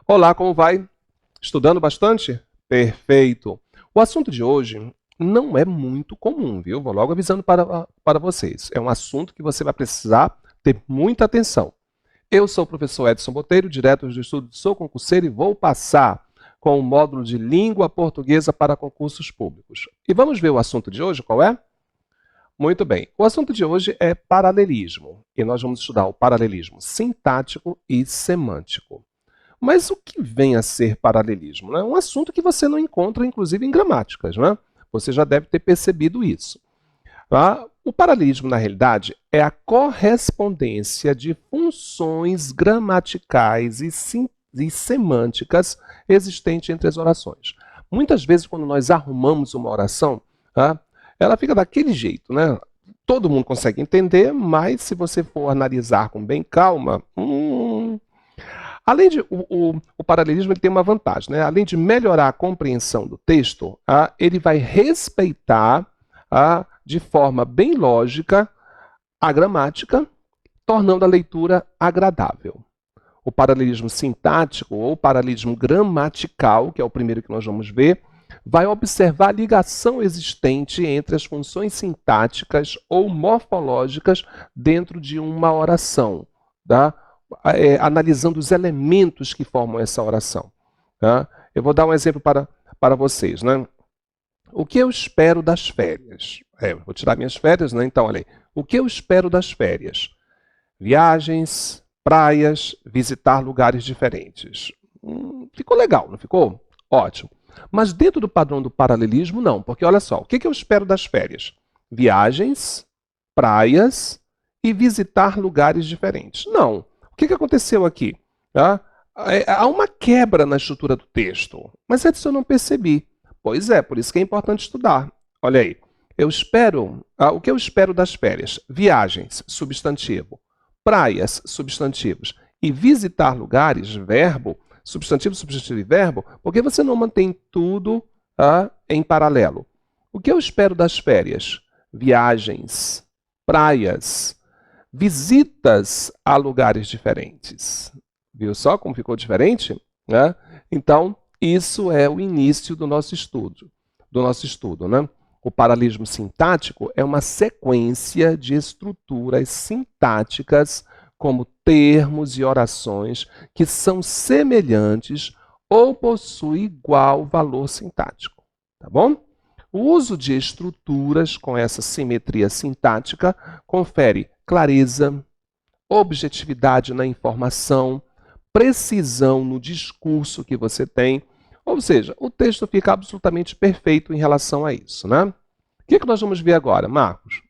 Olá, como vai? Estudando bastante? Perfeito. O assunto de hoje não é muito comum, viu? Vou logo avisando para vocês. É um assunto que você vai precisar ter muita atenção. Eu sou o professor Edson Botelho, diretor do estudo Sou Concurseiro, e vou passar com o módulo de Língua Portuguesa para Concursos Públicos. E vamos ver o assunto de hoje, qual é? Muito bem. O assunto de hoje é paralelismo. E nós vamos estudar o paralelismo sintático e semântico. Mas o que vem a ser paralelismo? É um assunto que você não encontra, inclusive, em gramáticas, né? Você já deve ter percebido isso. Tá? O paralelismo, na realidade, é a correspondência de funções gramaticais e semânticas existentes entre as orações. Muitas vezes, quando nós arrumamos uma oração, tá? Ela fica daquele jeito, né? Todo mundo consegue entender, mas se você for analisar com bem calma, além de o paralelismo ele tem uma vantagem, né? Além de melhorar a compreensão do texto, ele vai respeitar de forma bem lógica a gramática, tornando a leitura agradável. O paralelismo sintático ou paralelismo gramatical, que é o primeiro que nós vamos ver, vai observar a ligação existente entre as funções sintáticas ou morfológicas dentro de uma oração, tá? Analisando os elementos que formam essa oração. Tá? Eu vou dar um exemplo para vocês. Né? O que eu espero das férias? Vou tirar minhas férias, né? Então, olha aí. O que eu espero das férias? Viagens, praias, visitar lugares diferentes. Ficou legal, não ficou? Ótimo. Mas dentro do padrão do paralelismo, não. Porque olha só, o que eu espero das férias? Viagens, praias e visitar lugares diferentes. Não. O que aconteceu aqui? Há uma quebra na estrutura do texto. Mas Edson, eu não percebi. Pois é, por isso que é importante estudar. Olha aí. Eu espero, o que eu espero das férias? Viagens, substantivo. Praias, substantivos. E visitar lugares, verbo, substantivo, substantivo e verbo, porque você não mantém tudo em paralelo. O que eu espero das férias? Viagens, praias, visitas a lugares diferentes. Viu só como ficou diferente? Né? Então, isso é o início do nosso estudo. Né? O paralelismo sintático é uma sequência de estruturas sintáticas, como termos e orações, que são semelhantes ou possuem igual valor sintático. Tá bom? O uso de estruturas com essa simetria sintática confere clareza, objetividade na informação, precisão no discurso que você tem. Ou seja, o texto fica absolutamente perfeito em relação a isso. Né? O que nós vamos ver agora, Marcos?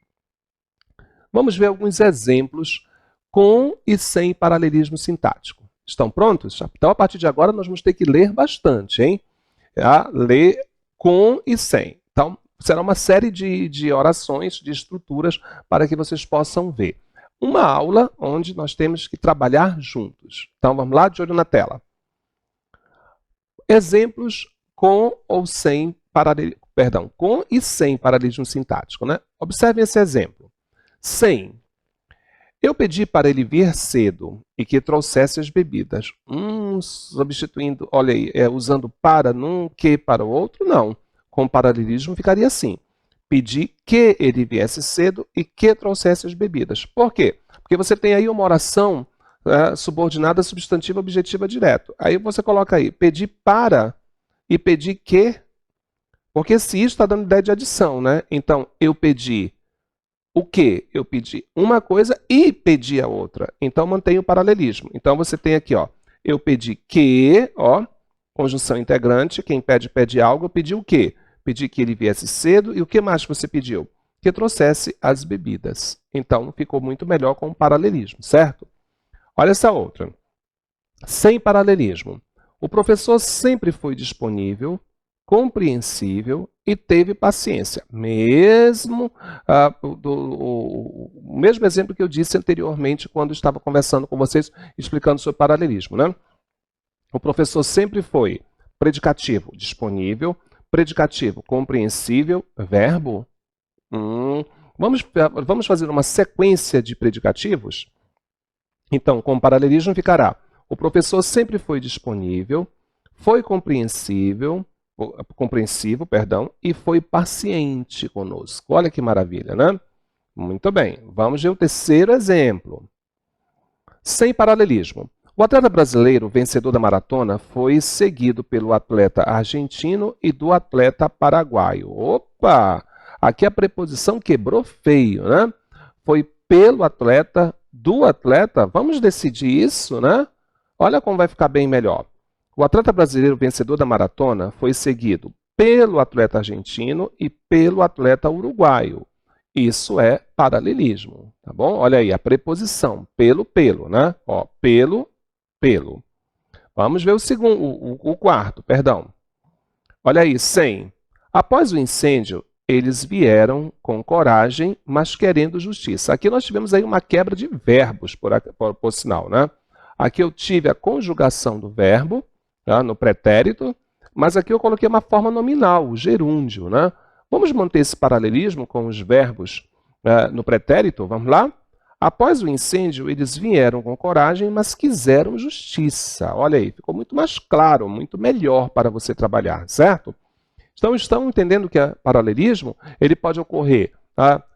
Vamos ver alguns exemplos com e sem paralelismo sintático. Estão prontos? Então, a partir de agora, nós vamos ter que ler bastante, hein? Ler com e sem. Então, será uma série de orações, de estruturas, para que vocês possam ver. Uma aula onde nós temos que trabalhar juntos. Então, vamos lá, de olho na tela. Exemplos com ou sem com e sem paralelismo sintático. Né? Observem esse exemplo. Sem. Eu pedi para ele vir cedo e que trouxesse as bebidas. Substituindo, olha aí, usando para num, que para o outro, não. Com paralelismo ficaria assim. Pedi que ele viesse cedo e que trouxesse as bebidas. Por quê? Porque você tem aí uma oração subordinada substantiva objetiva direto. Aí você coloca aí, pedi para e pedi que, porque se isso está dando ideia de adição, né? Então, eu pedi o que? Eu pedi uma coisa e pedi a outra. Então, mantém o paralelismo. Então, você tem aqui, ó, eu pedi que, ó, conjunção integrante, quem pede, pede algo, eu pedi o quê? Pedi que ele viesse cedo, e o que mais você pediu? Que trouxesse as bebidas. Então, ficou muito melhor com o paralelismo, certo? Olha essa outra. Sem paralelismo. O professor sempre foi disponível, compreensível e teve paciência. Mesmo o mesmo exemplo que eu disse anteriormente quando estava conversando com vocês, explicando sobre paralelismo. Né? O professor sempre foi predicativo, disponível, predicativo, compreensível, verbo. Vamos fazer uma sequência de predicativos? Então, com paralelismo ficará O professor sempre foi disponível, foi compreensivo, perdão, e foi paciente conosco. Olha que maravilha, né? Muito bem. Vamos ver o terceiro exemplo. Sem paralelismo. O atleta brasileiro, vencedor da maratona, foi seguido pelo atleta argentino e do atleta paraguaio. Opa! Aqui a preposição quebrou feio, né? Foi pelo atleta, do atleta. Vamos decidir isso, né? Olha como vai ficar bem melhor. O atleta brasileiro vencedor da maratona foi seguido pelo atleta argentino e pelo atleta uruguaio. Isso é paralelismo, tá bom? Olha aí, a preposição, pelo, né? Ó, pelo. Vamos ver o segundo, o quarto, perdão. Olha aí, sem. Após o incêndio, eles vieram com coragem, mas querendo justiça. Aqui nós tivemos aí uma quebra de verbos, por sinal, né? Aqui eu tive a conjugação do verbo, tá, no pretérito, mas aqui eu coloquei uma forma nominal, o gerúndio, né? Vamos manter esse paralelismo com os verbos no pretérito? Vamos lá? Após o incêndio, eles vieram com coragem, mas quiseram justiça. Olha aí, ficou muito mais claro, muito melhor para você trabalhar, certo? Então, estão entendendo que o paralelismo ele pode ocorrer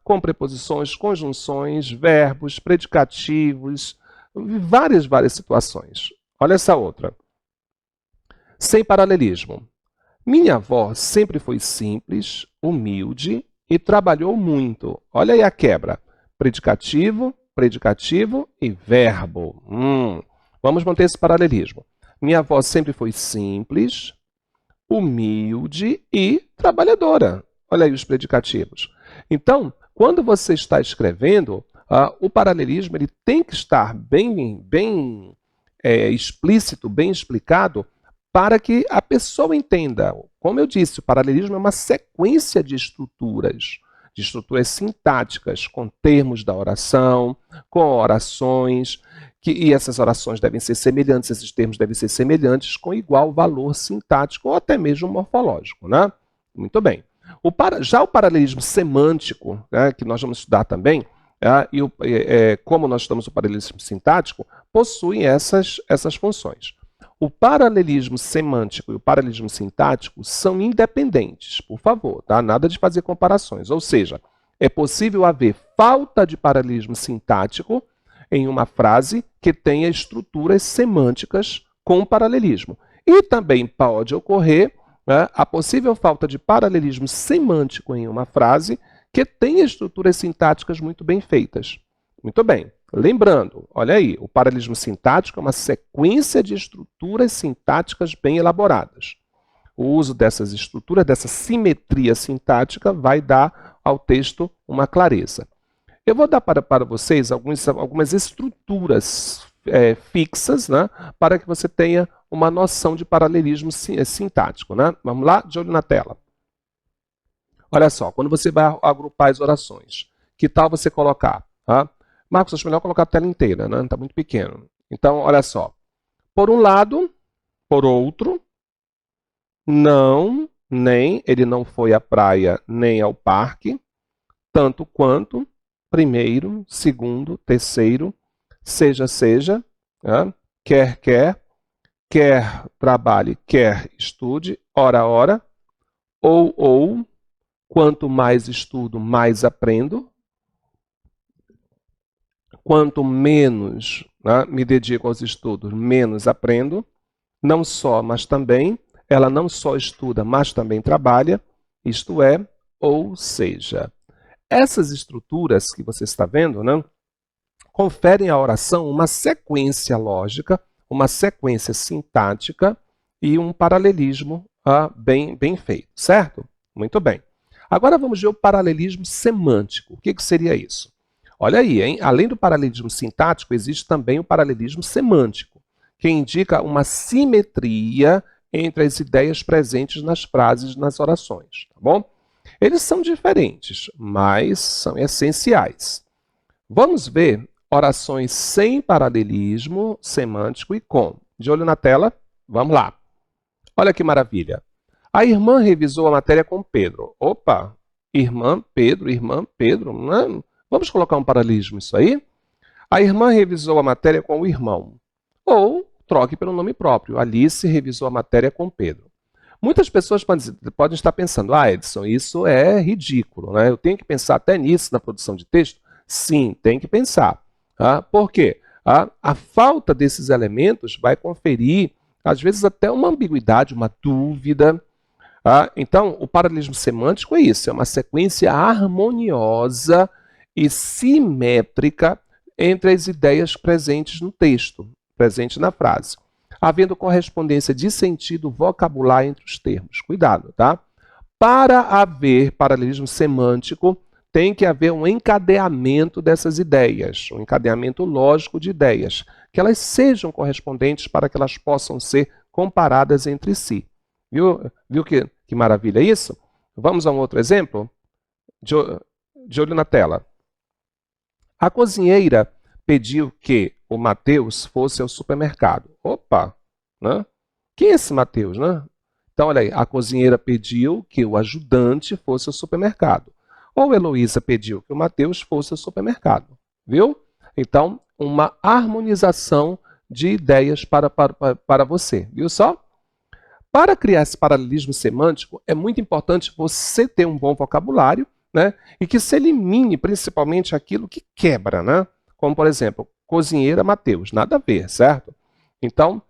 com preposições, conjunções, verbos, predicativos, várias situações. Olha essa outra. Sem paralelismo. Minha avó sempre foi simples, humilde e trabalhou muito. Olha aí a quebra. Predicativo, predicativo e verbo. Vamos manter esse paralelismo. Minha avó sempre foi simples, humilde e trabalhadora. Olha aí os predicativos. Então, quando você está escrevendo, o paralelismo ele tem que estar bem explícito, bem explicado, para que a pessoa entenda. Como eu disse, o paralelismo é uma sequência de estruturas sintáticas, com termos da oração, com orações, e essas orações devem ser semelhantes, esses termos devem ser semelhantes, com igual valor sintático ou até mesmo morfológico, né? Muito bem. Já o paralelismo semântico, né, que nós vamos estudar também, como nós estudamos o paralelismo sintático, possuem essas funções. O paralelismo semântico e o paralelismo sintático são independentes, por favor, tá? Nada de fazer comparações. Ou seja, é possível haver falta de paralelismo sintático em uma frase que tenha estruturas semânticas com paralelismo. E também pode ocorrer a possível falta de paralelismo semântico em uma frase que tenha estruturas sintáticas muito bem feitas. Muito bem. Lembrando, olha aí, o paralelismo sintático é uma sequência de estruturas sintáticas bem elaboradas. O uso dessas estruturas, dessa simetria sintática, vai dar ao texto uma clareza. Eu vou dar para vocês algumas estruturas fixas, né, para que você tenha uma noção de paralelismo sintático. Né? Vamos lá? De olho na tela. Olha só, quando você vai agrupar as orações, que tal você colocar? Marcos, acho melhor colocar a tela inteira, né? Está muito pequeno. Então, olha só. Por um lado, por outro, não, nem, ele não foi à praia nem ao parque, tanto quanto, primeiro, segundo, terceiro, seja, quer, trabalhe, quer, estude, ora, ou, quanto mais estudo, mais aprendo, quanto menos me dedico aos estudos, menos aprendo. Não só, mas também. Ela não só estuda, mas também trabalha. Isto é, ou seja. Essas estruturas que você está vendo, né, conferem à oração uma sequência lógica, uma sequência sintática e um paralelismo bem feito, certo? Muito bem. Agora vamos ver o paralelismo semântico. O que seria isso? Olha aí, hein? Além do paralelismo sintático, existe também o paralelismo semântico, que indica uma simetria entre as ideias presentes nas frases, nas orações, tá bom? Eles são diferentes, mas são essenciais. Vamos ver orações sem paralelismo semântico e com. De olho na tela, vamos lá. Olha que maravilha. A irmã revisou a matéria com Pedro. Opa, irmã Pedro, não? Vamos colocar um paralelismo isso aí? A irmã revisou a matéria com o irmão. Ou troque pelo nome próprio. Alice revisou a matéria com Pedro. Muitas pessoas podem estar pensando, Edson, isso é ridículo, né? Eu tenho que pensar até nisso na produção de texto? Sim, tem que pensar. Por quê? A falta desses elementos vai conferir, às vezes, até uma ambiguidade, uma dúvida. Então, o paralelismo semântico é isso, é uma sequência harmoniosa e simétrica entre as ideias presentes no texto, presente na frase, havendo correspondência de sentido vocabular entre os termos. Cuidado, tá? Para haver paralelismo semântico, tem que haver um encadeamento dessas ideias, um encadeamento lógico de ideias, que elas sejam correspondentes para que elas possam ser comparadas entre si. Viu que maravilha isso? Vamos a um outro exemplo? De olho na tela. A cozinheira pediu que o Mateus fosse ao supermercado. Opa! Né? Quem é esse Mateus, né? Então, olha aí, a cozinheira pediu que o ajudante fosse ao supermercado. Ou Heloísa pediu que o Mateus fosse ao supermercado. Viu? Então, uma harmonização de ideias para você. Viu só? Para criar esse paralelismo semântico, é muito importante você ter um bom vocabulário, né? E que se elimine principalmente aquilo que quebra, né? Como, por exemplo, cozinheira Mateus, nada a ver, certo? Então,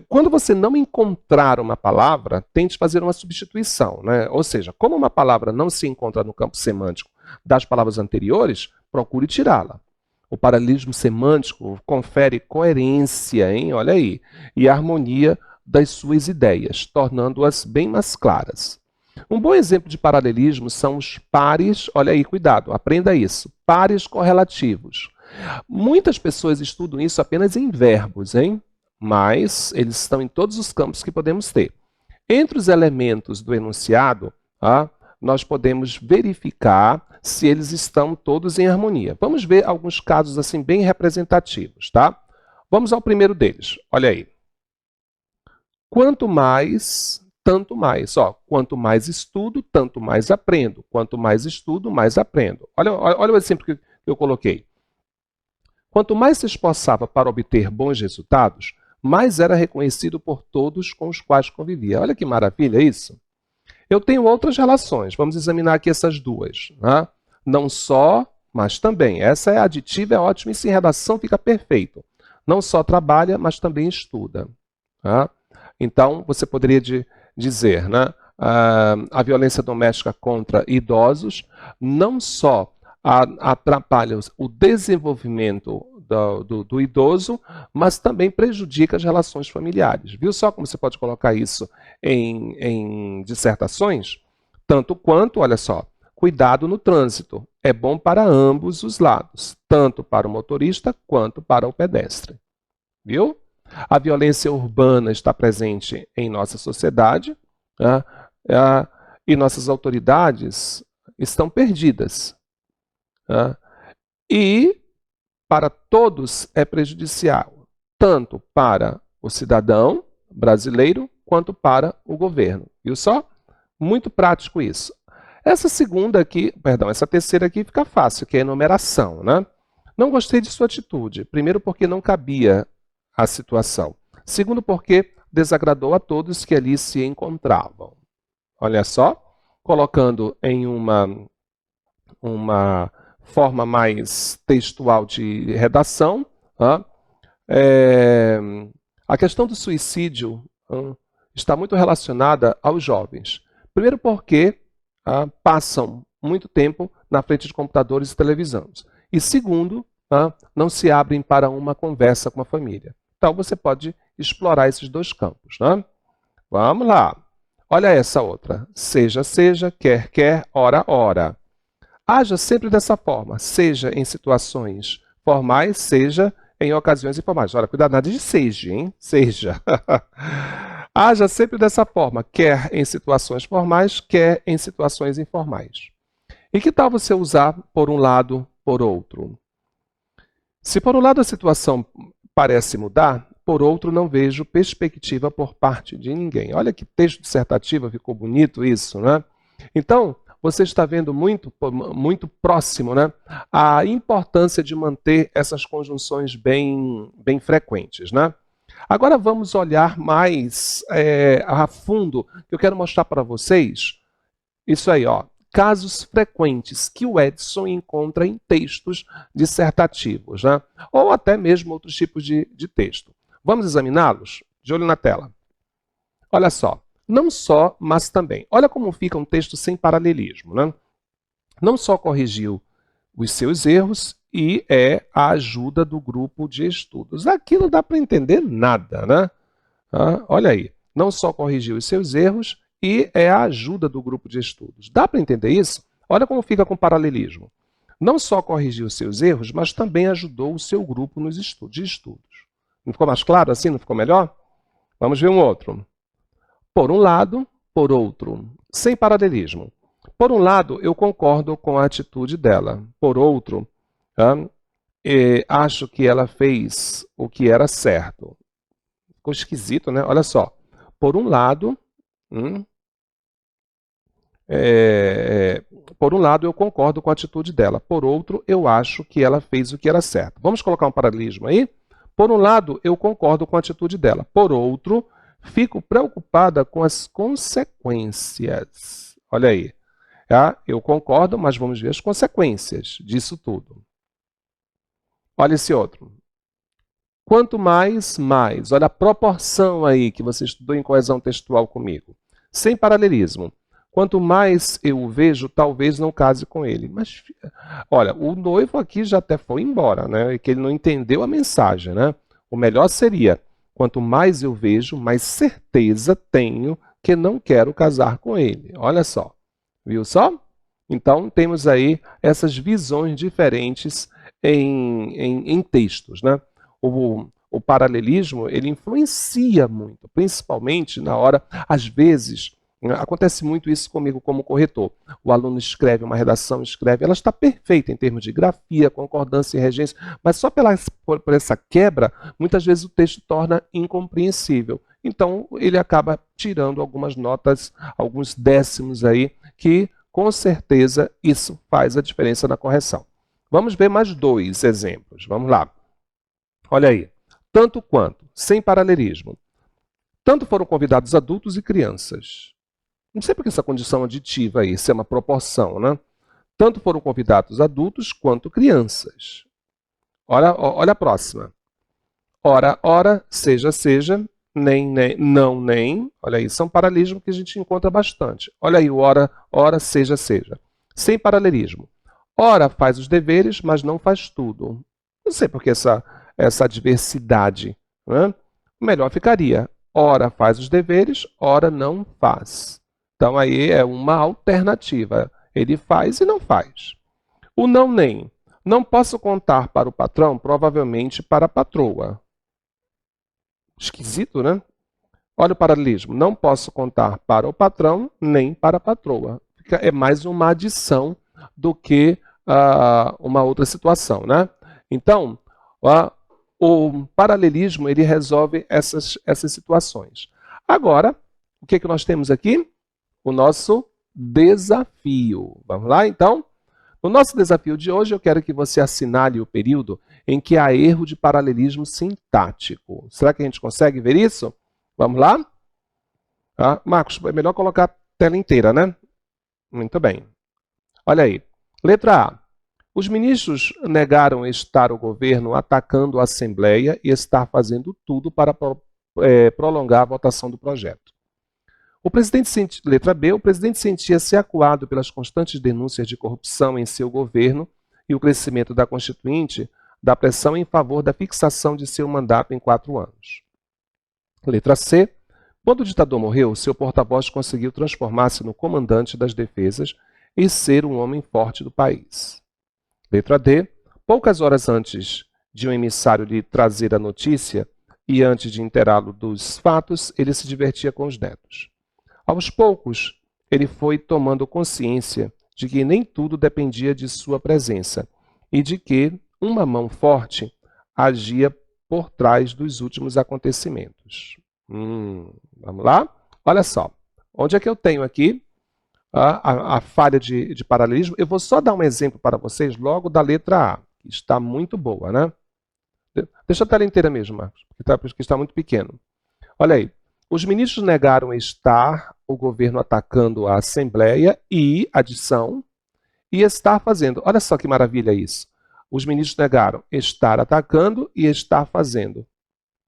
quando você não encontrar uma palavra, tente fazer uma substituição, né? Ou seja, como uma palavra não se encontra no campo semântico das palavras anteriores, procure tirá-la. O paralelismo semântico confere coerência, hein? Olha aí, e harmonia das suas ideias, tornando-as bem mais claras. Um bom exemplo de paralelismo são os pares, olha aí, cuidado, aprenda isso, pares correlativos. Muitas pessoas estudam isso apenas em verbos, hein? Mas eles estão em todos os campos que podemos ter. Entre os elementos do enunciado, nós podemos verificar se eles estão todos em harmonia. Vamos ver alguns casos assim bem representativos, tá? Vamos ao primeiro deles. Olha aí. Quanto mais, tanto mais. Quanto mais estudo, tanto mais aprendo. Quanto mais estudo, mais aprendo. Olha o exemplo que eu coloquei. Quanto mais se esforçava para obter bons resultados, mais era reconhecido por todos com os quais convivia. Olha que maravilha isso. Eu tenho outras relações. Vamos examinar aqui essas duas. Né? Não só, mas também. Essa é aditiva, é ótima, e se em redação fica perfeito. Não só trabalha, mas também estuda. Tá? Então, você poderia dizer, né? A violência doméstica contra idosos não só atrapalha o desenvolvimento do idoso, mas também prejudica as relações familiares. Viu só como você pode colocar isso em dissertações? Tanto quanto, olha só, cuidado no trânsito. É bom para ambos os lados, tanto para o motorista quanto para o pedestre. Viu? A violência urbana está presente em nossa sociedade, e nossas autoridades estão perdidas. E para todos é prejudicial, tanto para o cidadão brasileiro quanto para o governo. Viu só? Muito prático isso. Essa terceira aqui fica fácil, que é a enumeração, né? Não gostei de sua atitude. Primeiro, porque não cabia a situação. Segundo, porque desagradou a todos que ali se encontravam. Olha só, colocando em uma forma mais textual de redação, a questão do suicídio está muito relacionada aos jovens. Primeiro porque passam muito tempo na frente de computadores e televisões. E segundo, não se abrem para uma conversa com a família. Então você pode explorar esses dois campos. Né? Vamos lá. Olha essa outra. Seja, seja, quer, quer, ora, ora. Haja sempre dessa forma, seja em situações formais, seja em ocasiões informais. Olha, cuidado, nada de seja, hein? Seja. Haja sempre dessa forma, quer em situações formais, quer em situações informais. E que tal você usar por um lado, por outro? Se por um lado a situação parece mudar, por outro não vejo perspectiva por parte de ninguém. Olha que texto dissertativo, ficou bonito isso, né? Então, você está vendo muito próximo, né, a importância de manter essas conjunções bem frequentes, né? Agora vamos olhar mais a fundo. Eu quero mostrar para vocês isso aí, ó. Casos frequentes que o Edson encontra em textos dissertativos, né? Ou até mesmo outros tipos de texto. Vamos examiná-los? De olho na tela. Olha só. Não só, mas também. Olha como fica um texto sem paralelismo, né? Não só corrigiu os seus erros e é a ajuda do grupo de estudos. Aqui não dá para entender nada, né? Olha aí. Não só corrigiu os seus erros e é a ajuda do grupo de estudos. Dá para entender isso? Olha como fica com paralelismo. Não só corrigiu os seus erros, mas também ajudou o seu grupo nos de estudos. Não ficou mais claro assim? Não ficou melhor? Vamos ver um outro. Por um lado, por outro. Sem paralelismo. Por um lado, eu concordo com a atitude dela. Por outro, acho que ela fez o que era certo. Ficou esquisito, né? Olha só. Por um lado, eu concordo com a atitude dela. Por outro, eu acho que ela fez o que era certo. Vamos colocar um paralelismo aí? Por um lado, eu concordo com a atitude dela. Por outro, fico preocupada com as consequências. Olha aí. Eu concordo, mas vamos ver as consequências disso tudo. Olha esse outro. Quanto mais, mais. Olha a proporção aí que você estudou em coesão textual comigo. Sem paralelismo. Quanto mais eu o vejo, talvez não case com ele. Mas, olha, o noivo aqui já até foi embora, né? Que ele não entendeu a mensagem, né? O melhor seria, quanto mais eu vejo, mais certeza tenho que não quero casar com ele. Olha só. Viu só? Então, temos aí essas visões diferentes em textos, né? O paralelismo, ele influencia muito, principalmente na hora, às vezes, acontece muito isso comigo como corretor. O aluno escreve uma redação, ela está perfeita em termos de grafia, concordância e regência, mas só por essa quebra, muitas vezes o texto torna incompreensível. Então, ele acaba tirando algumas notas, alguns décimos aí, que com certeza isso faz a diferença na correção. Vamos ver mais dois exemplos. Vamos lá. Olha aí. Tanto quanto, sem paralelismo. Tanto foram convidados adultos e crianças. Não sei por que essa condição aditiva aí, se é uma proporção, né? Tanto foram convidados adultos quanto crianças. Olha a próxima. Ora, ora, seja, seja, nem, nem, não, nem. Olha aí, são paralelismos que a gente encontra bastante. Olha aí o ora, ora, seja, seja. Sem paralelismo. Ora faz os deveres, mas não faz tudo. Não sei por que essa diversidade, né? Melhor ficaria. Ora faz os deveres, ora não faz. Então aí é uma alternativa. Ele faz e não faz. O não nem. Não posso contar para o patrão, provavelmente para a patroa. Esquisito, né? Olha o paralelismo. Não posso contar para o patrão, nem para a patroa. É mais uma adição do que uma outra situação, né? Então, o paralelismo ele resolve essas situações. Agora, o que nós temos aqui? O nosso desafio. Vamos lá, então? No nosso desafio de hoje, eu quero que você assinale o período em que há erro de paralelismo sintático. Será que a gente consegue ver isso? Vamos lá? Marcos, é melhor colocar a tela inteira, né? Muito bem. Olha aí. Letra A. Os ministros negaram estar o governo atacando a Assembleia e estar fazendo tudo para prolongar a votação do projeto. Letra B. O presidente sentia-se acuado pelas constantes denúncias de corrupção em seu governo e o crescimento da Constituinte da pressão em favor da fixação de seu mandato em 4 anos. Letra C. Quando o ditador morreu, seu porta-voz conseguiu transformar-se no comandante das defesas e ser um homem forte do país. Letra D. Poucas horas antes de um emissário lhe trazer a notícia e antes de inteirá-lo dos fatos, ele se divertia com os netos. Aos poucos, ele foi tomando consciência de que nem tudo dependia de sua presença e de que uma mão forte agia por trás dos últimos acontecimentos. Vamos lá? Olha só. Onde é que eu tenho aqui a falha de paralelismo. Eu vou só dar um exemplo para vocês logo da letra A, que está muito boa, né? Deixa a tela inteira mesmo, Marcos, porque está muito pequeno. Olha aí. Os ministros negaram estar o governo atacando a Assembleia e, adição, e estar fazendo. Olha só que maravilha isso. Os ministros negaram estar atacando e estar fazendo.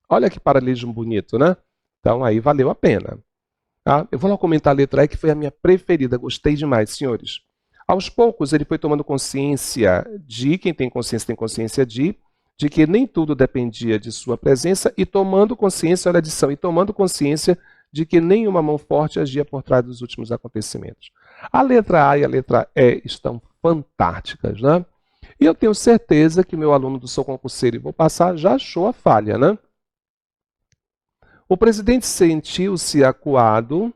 Olha que paralelismo bonito, né? Então aí valeu a pena. Tá? Eu vou lá comentar a letra E, que foi a minha preferida, gostei demais, senhores. Aos poucos ele foi tomando consciência de, quem tem consciência de que nem tudo dependia de sua presença e tomando consciência, olha a adição, e tomando consciência de que nenhuma mão forte agia por trás dos últimos acontecimentos. A letra A e a letra E estão fantásticas, né? E eu tenho certeza que o meu aluno do Sou Concurseiro e Vou Passar já achou a falha, né? O presidente sentiu-se acuado,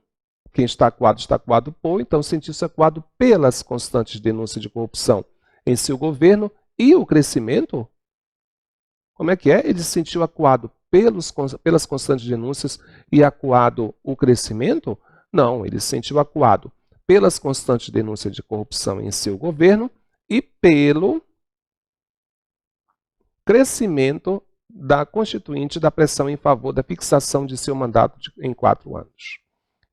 quem está acuado por, então sentiu-se acuado pelas constantes denúncias de corrupção em seu governo e o crescimento. Como é que é? Ele se sentiu acuado pelas constantes denúncias e acuado o crescimento? Não, ele se sentiu acuado pelas constantes denúncias de corrupção em seu governo e pelo crescimento da Constituinte da pressão em favor da fixação de seu mandato em 4 anos.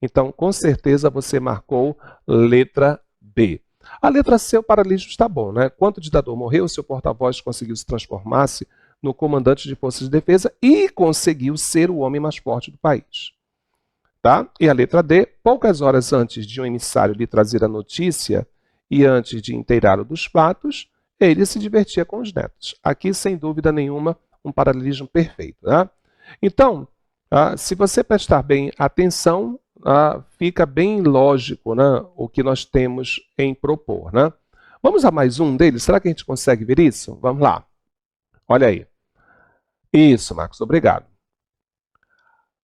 Então, com certeza, você marcou letra B. A letra C, o paralelismo está bom, né? Quando o ditador morreu, seu porta-voz conseguiu se transformar-se no comandante de forças de defesa e conseguiu ser o homem mais forte do país. Tá? E a letra D, poucas horas antes de um emissário lhe trazer a notícia e antes de inteirá-lo dos fatos, ele se divertia com os netos. Aqui, sem dúvida nenhuma, um paralelismo perfeito. Né? Então, se você prestar bem atenção, fica bem lógico, né, o que nós temos em propor. Né? Vamos a mais um deles? Será que a gente consegue ver isso? Vamos lá. Olha aí. Isso, Marcos, obrigado.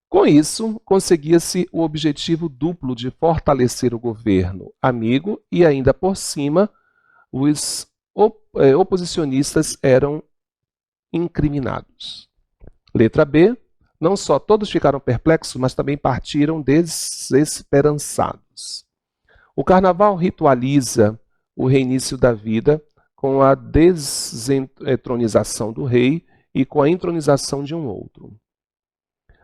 Com isso, conseguia-se o objetivo duplo de fortalecer o governo amigo e, ainda por cima, os oposicionistas eram incriminados. Letra B. Não só todos ficaram perplexos, mas também partiram desesperançados. O carnaval ritualiza o reinício da vida com a desentronização do rei e com a entronização de um outro.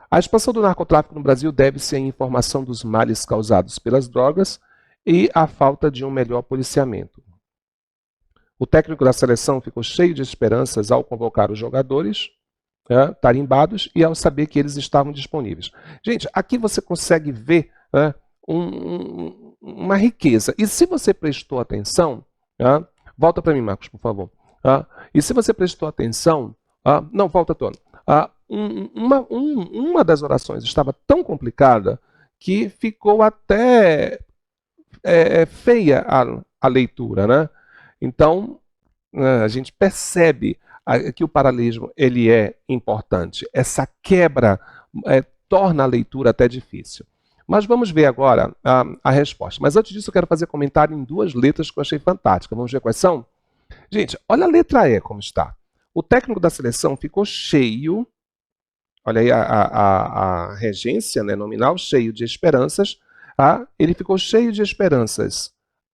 A expansão do narcotráfico no Brasil deve-se à informação dos males causados pelas drogas e à falta de um melhor policiamento. O técnico da seleção ficou cheio de esperanças ao convocar os jogadores tarimbados e ao saber que eles estavam disponíveis. Gente, aqui você consegue ver uma riqueza. E se você prestou atenção, volta para mim, Marcos, por favor. E se você prestou atenção, não, volta, Tony. Uma das orações estava tão complicada que ficou até feia a leitura, né? Então, a gente percebe que o paralelismo ele é importante. Essa quebra torna a leitura até difícil. Mas vamos ver agora a resposta. Mas antes disso, eu quero fazer comentário em 2 letras que eu achei fantásticas. Vamos ver quais são? Gente, olha a letra E como está. O técnico da seleção ficou cheio, olha aí a regência, né, nominal, cheio de esperanças. Ele ficou cheio de esperanças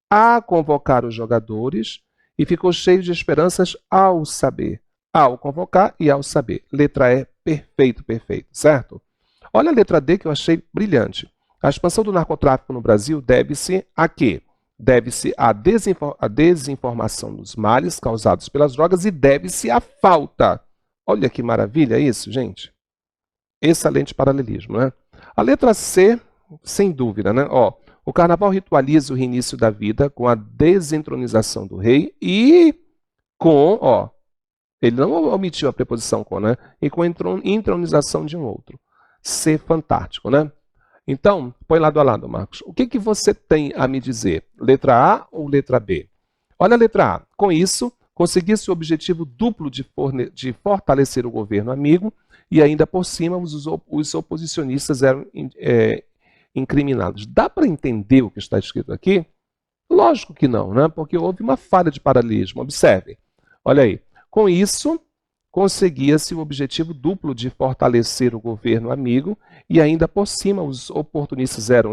a convocar os jogadores e ficou cheio de esperanças ao saber. Ao convocar e ao saber. Letra E, perfeito, perfeito, certo? Olha a letra D que eu achei brilhante. A expansão do narcotráfico no Brasil deve-se a quê? Deve-se à desinformação dos males causados pelas drogas e deve-se à falta. Olha que maravilha isso, gente. Excelente paralelismo, né? A letra C, sem dúvida, né? O carnaval ritualiza o reinício da vida com a desentronização do rei e com, ele não omitiu a preposição com, né? E com a entronização de um outro. C, fantástico, né? Então, põe lado a lado, Marcos. O que você tem a me dizer? Letra A ou letra B? Olha a letra A. Com isso, conseguisse o objetivo duplo de fortalecer o governo amigo e ainda por cima os oposicionistas eram incriminados. Dá para entender o que está escrito aqui? Lógico que não, né? Porque houve uma falha de paralelismo. Observe. Olha aí. Com isso, conseguia-se o objetivo duplo de fortalecer o governo amigo e ainda por cima os oportunistas eram...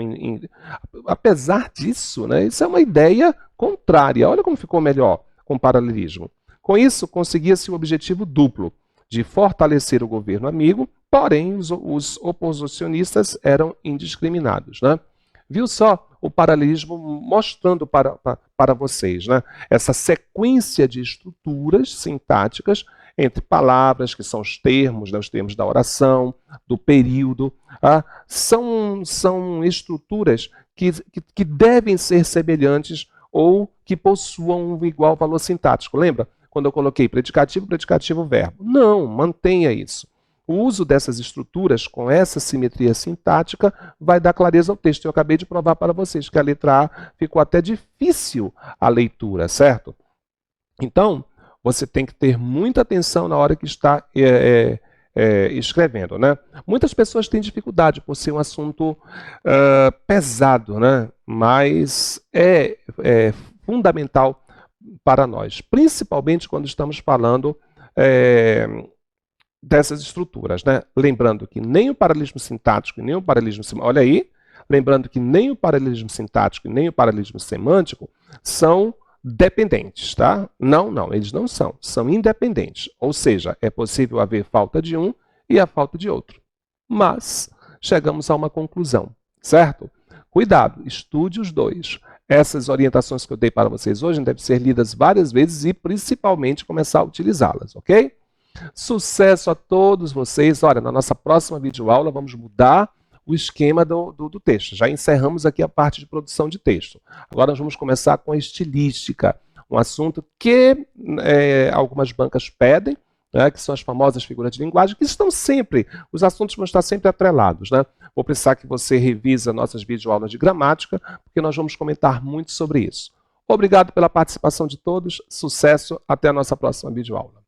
Apesar disso, né, isso é uma ideia contrária. Olha como ficou melhor com o paralelismo. Com isso, conseguia-se o objetivo duplo de fortalecer o governo amigo, porém os oposicionistas eram indiscriminados, né? Viu só o paralelismo mostrando para vocês, né? Essa sequência de estruturas sintáticas entre palavras, que são os termos, né? Os termos da oração, do período, são estruturas que devem ser semelhantes ou que possuam um igual valor sintático. Lembra quando eu coloquei predicativo, predicativo, verbo? Não, mantenha isso. O uso dessas estruturas com essa simetria sintática vai dar clareza ao texto. Eu acabei de provar para vocês que a letra A ficou até difícil a leitura, certo? Então, você tem que ter muita atenção na hora que está escrevendo, né? Muitas pessoas têm dificuldade por ser um assunto pesado, né? Mas é fundamental para nós, principalmente quando estamos falando dessas estruturas, né? Lembrando que nem o paralelismo sintático e nem o paralelismo semântico, olha aí, lembrando que nem o paralelismo sintático e nem o paralelismo semântico são dependentes, tá? Não, eles não são, são independentes, ou seja, é possível haver falta de um e a falta de outro. Mas chegamos a uma conclusão, certo? Cuidado, estude os dois. Essas orientações que eu dei para vocês hoje devem ser lidas várias vezes e principalmente começar a utilizá-las, ok? Sucesso a todos vocês. Olha, na nossa próxima videoaula vamos mudar o esquema do texto. Já encerramos aqui a parte de produção de texto. Agora nós vamos começar com a estilística, um assunto que algumas bancas pedem, né, que são as famosas figuras de linguagem, que estão sempre, os assuntos vão estar sempre atrelados, né? Vou precisar que você revise nossas videoaulas de gramática, porque nós vamos comentar muito sobre isso. Obrigado pela participação de todos, sucesso, até a nossa próxima videoaula.